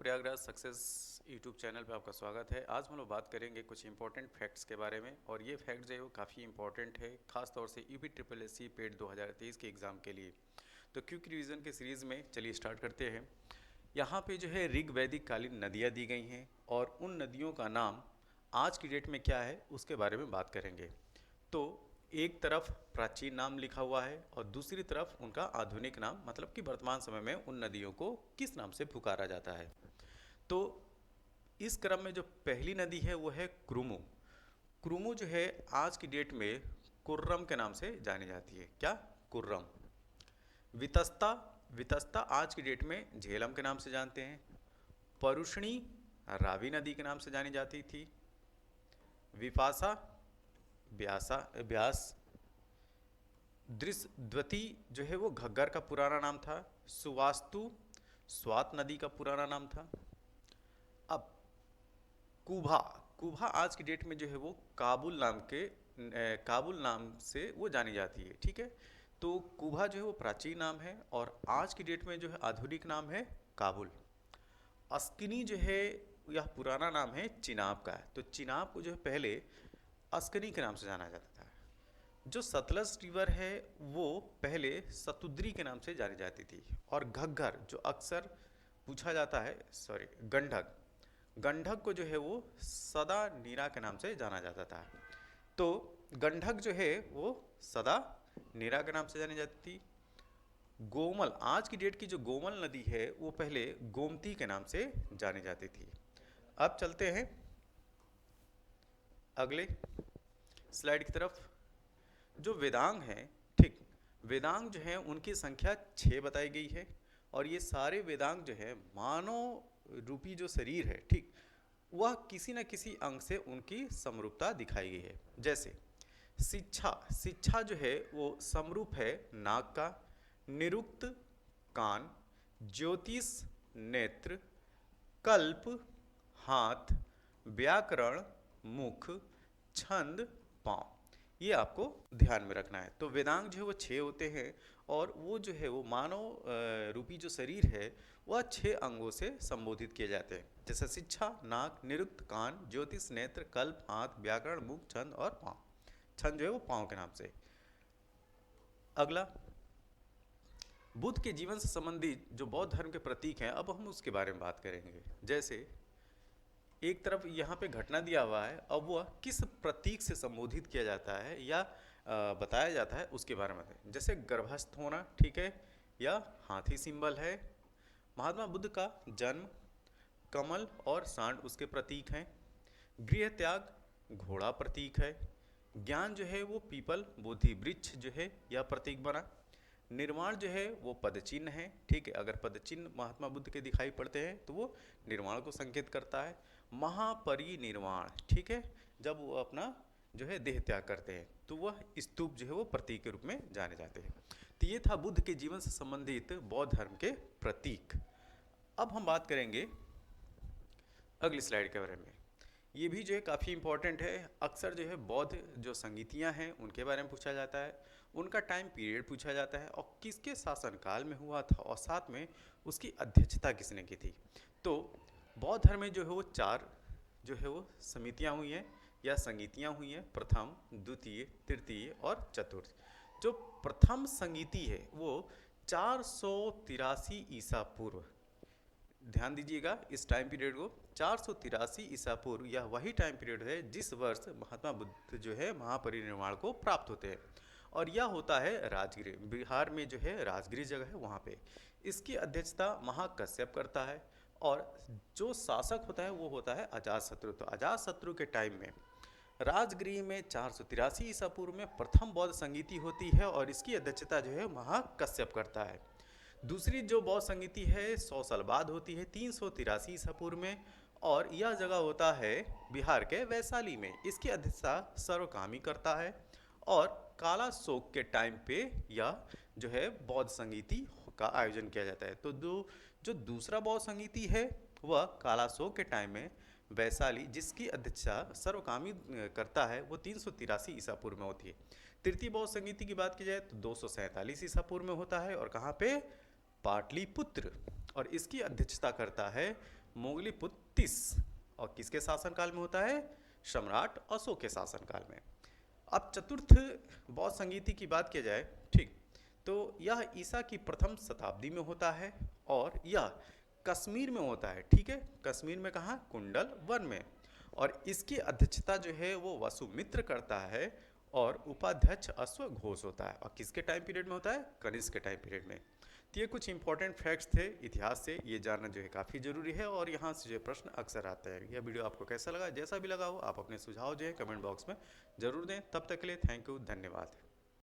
Prayagraj success YouTube channel पे आपका स्वागत है। आज हम लोग बात करेंगे कुछ इंपॉर्टेंट फैक्ट्स के बारे में और ये फैक्ट जो है वो काफ़ी इंपॉर्टेंट है, खास तौर से UP triple S C PET 2023 के एग्ज़ाम के लिए। तो क्विक रिवीजन के सीरीज़ में चलिए स्टार्ट करते हैं। यहाँ पे जो है ऋग वैदिक कालीन नदियाँ दी गई हैं और उन नदियों का नाम आज की डेट में क्या है उसके बारे में बात करेंगे। तो एक तरफ प्राचीन नाम लिखा हुआ है और दूसरी तरफ उनका आधुनिक नाम, मतलब कि वर्तमान समय में उन नदियों को किस नाम से पुकारा जाता है। तो इस क्रम में जो पहली नदी है वो है क्रुमु। क्रुमु जो है आज की डेट में कुर्रम के नाम से जानी जाती है। क्या? कुर्रम। वितस्ता, वितस्ता आज की डेट में झेलम के नाम से जानते हैं। परुष्णी रावी नदी के नाम से जानी जाती थी। विपासा ब्यासा ब्यास। दृश्यद्वती जो है वो घग्गर का पुराना नाम था। सुवास्तु स्वात नदी का पुराना नाम था। अब कुभा, कुभा आज की डेट में जो है वो काबुल नाम से वो जानी जाती है। ठीक है, तो कुभा जो है वो प्राचीन नाम है और आज की डेट में जो है आधुनिक नाम है काबुल। अस्किनी जो है यह पुराना नाम है चिनाब का है। तो चिनाब को जो है पहले अस्कनी के नाम से जाना जाता था। जो सतलज रिवर है वो पहले सतुद्री के नाम से जानी जाती थी। और घग्गर जो अक्सर पूछा जाता है, सॉरी गंडक, गंडक को जो है वो सदा नीरा के नाम से जाना जाता था। तो गंडक जो है वो सदा नीरा के नाम से जानी जाती थी। गोमल, आज की डेट की जो गोमल नदी है वो पहले गोमती के नाम से जानी जाती थी। अब चलते हैं अगले स्लाइड की तरफ। जो वेदांग हैं, ठीक, वेदांग जो है उनकी संख्या 6 बताई गई है और ये सारे वेदांग जो है मानव रूपी जो शरीर है, ठीक, वह किसी न किसी अंग से उनकी समरूपता दिखाई गई है। जैसे शिक्षा, शिक्षा जो है वो समरूप है नाक का। निरुक्त कान। ज्योतिष नेत्र। कल्प हाथ। व्याकरण मुख। छंद पाँव। ये आपको ध्यान में रखना है। तो वेदांग जो है वो 6 होते हैं और वो जो है वो मानव रूपी जो शरीर है वह 6 अंगों से संबोधित किए जाते हैं। जैसे शिक्षा नाक, निरुक्त कान, ज्योतिष नेत्र, कल्प हाथ, व्याकरण मुख, छंद और पाँव। छंद जो है वो पाँव के नाम से। अगला, बुद्ध के जीवन से संबंधित जो बौद्ध धर्म के प्रतीक हैं, अब हम उसके बारे में बात करेंगे। जैसे एक तरफ यहाँ पे घटना दिया हुआ है, अब वह किस प्रतीक से संबोधित किया जाता है या बताया जाता है उसके बारे में। जैसे गर्भस्थ होना, ठीक है, या हाथी सिंबल है। महात्मा बुद्ध का जन्म, कमल और सांड उसके प्रतीक हैं। गृह त्याग घोड़ा प्रतीक है। ज्ञान जो है वो पीपल बोधि वृक्ष जो है यह प्रतीक बना। निर्वाण जो है वो पदचिन्ह है। ठीक है, अगर पदचिन्ह महात्मा बुद्ध के दिखाई पड़ते हैं तो वो निर्वाण को संकेत करता है। महापरिनिर्वाण, ठीक है, जब वो अपना जो है देह त्याग करते हैं तो वह स्तूप जो है वो प्रतीक के रूप में जाने जाते हैं। तो ये था बुद्ध के जीवन से संबंधित बौद्ध धर्म के प्रतीक। अब हम बात करेंगे अगली स्लाइड के बारे में। ये भी जो है काफ़ी इंपॉर्टेंट है। अक्सर जो है बौद्ध जो संगीतियाँ हैं उनके बारे में पूछा जाता है, उनका टाइम पीरियड पूछा जाता है और किसके शासनकाल में हुआ था और साथ में उसकी अध्यक्षता किसने की थी। तो बौद्ध धर्म में जो है वो 4 जो है वो समितियाँ हुई हैं या संगीतियाँ हुई हैं, प्रथम, द्वितीय, तृतीय और चतुर्थ। जो प्रथम संगीति है वो 483 ईसा पूर्व, ध्यान दीजिएगा इस टाइम पीरियड को, 483 ईसा पूर्व, यह वही टाइम पीरियड है जिस वर्ष महात्मा बुद्ध जो है महापरिनिर्वाण को प्राप्त होते हैं और यह होता है राजगीर, बिहार में जो है राजगीर जगह है वहाँ पे। इसकी अध्यक्षता महाकश्यप करता है और जो शासक होता है वो होता है अजातशत्रु। तो अजातशत्रु के टाइम में राजगृह में 483 ईसा पूर्व में प्रथम बौद्ध संगीति होती है और इसकी अध्यक्षता जो है महाकश्यप करता है। दूसरी जो बौद्ध संगीति है 100 साल बाद होती है 383 ईसा पूर्व में और यह जगह होता है बिहार के वैशाली में। इसकी अध्यक्षता सर्वकामी करता है और काला शोक के टाइम पे यह जो है बौद्ध संगीति का आयोजन किया जाता है। तो जो दूसरा बौद्ध संगीति है वह काला शोक के टाइम में वैशाली, जिसकी अध्यक्षता सर्वकामी करता है, वो 383 ईसा पूर्व में होती है। तृतीय बौद्ध संगीति की बात की जाए तो 247 ईसा पूर्व में होता है और कहाँ पे? पाटलिपुत्र, और इसकी अध्यक्षता करता है मोगलीपुत्र 30 और किसके शासनकाल में होता है? सम्राट अशोक के शासनकाल में। अब चतुर्थ बौद्ध संगीति की बात की जाए, ठीक, तो यह ईसा की प्रथम शताब्दी में होता है और यह कश्मीर में होता है। ठीक है, कश्मीर में कहाँ? कुंडल वन में। और इसकी अध्यक्षता जो है वो वसुमित्र करता है और उपाध्यक्ष अश्वघोष होता है। और किसके टाइम पीरियड में होता है? कनिष्क के टाइम पीरियड में। तो ये कुछ इंपॉर्टेंट फैक्ट्स थे इतिहास से, ये जानना जो है काफ़ी ज़रूरी है और यहाँ से जो है प्रश्न अक्सर आते हैं। यह वीडियो आपको कैसा लगा? जैसा भी लगा हो आप अपने सुझाव जो है कमेंट बॉक्स में ज़रूर दें। तब तक के लिए थैंक यू, धन्यवाद।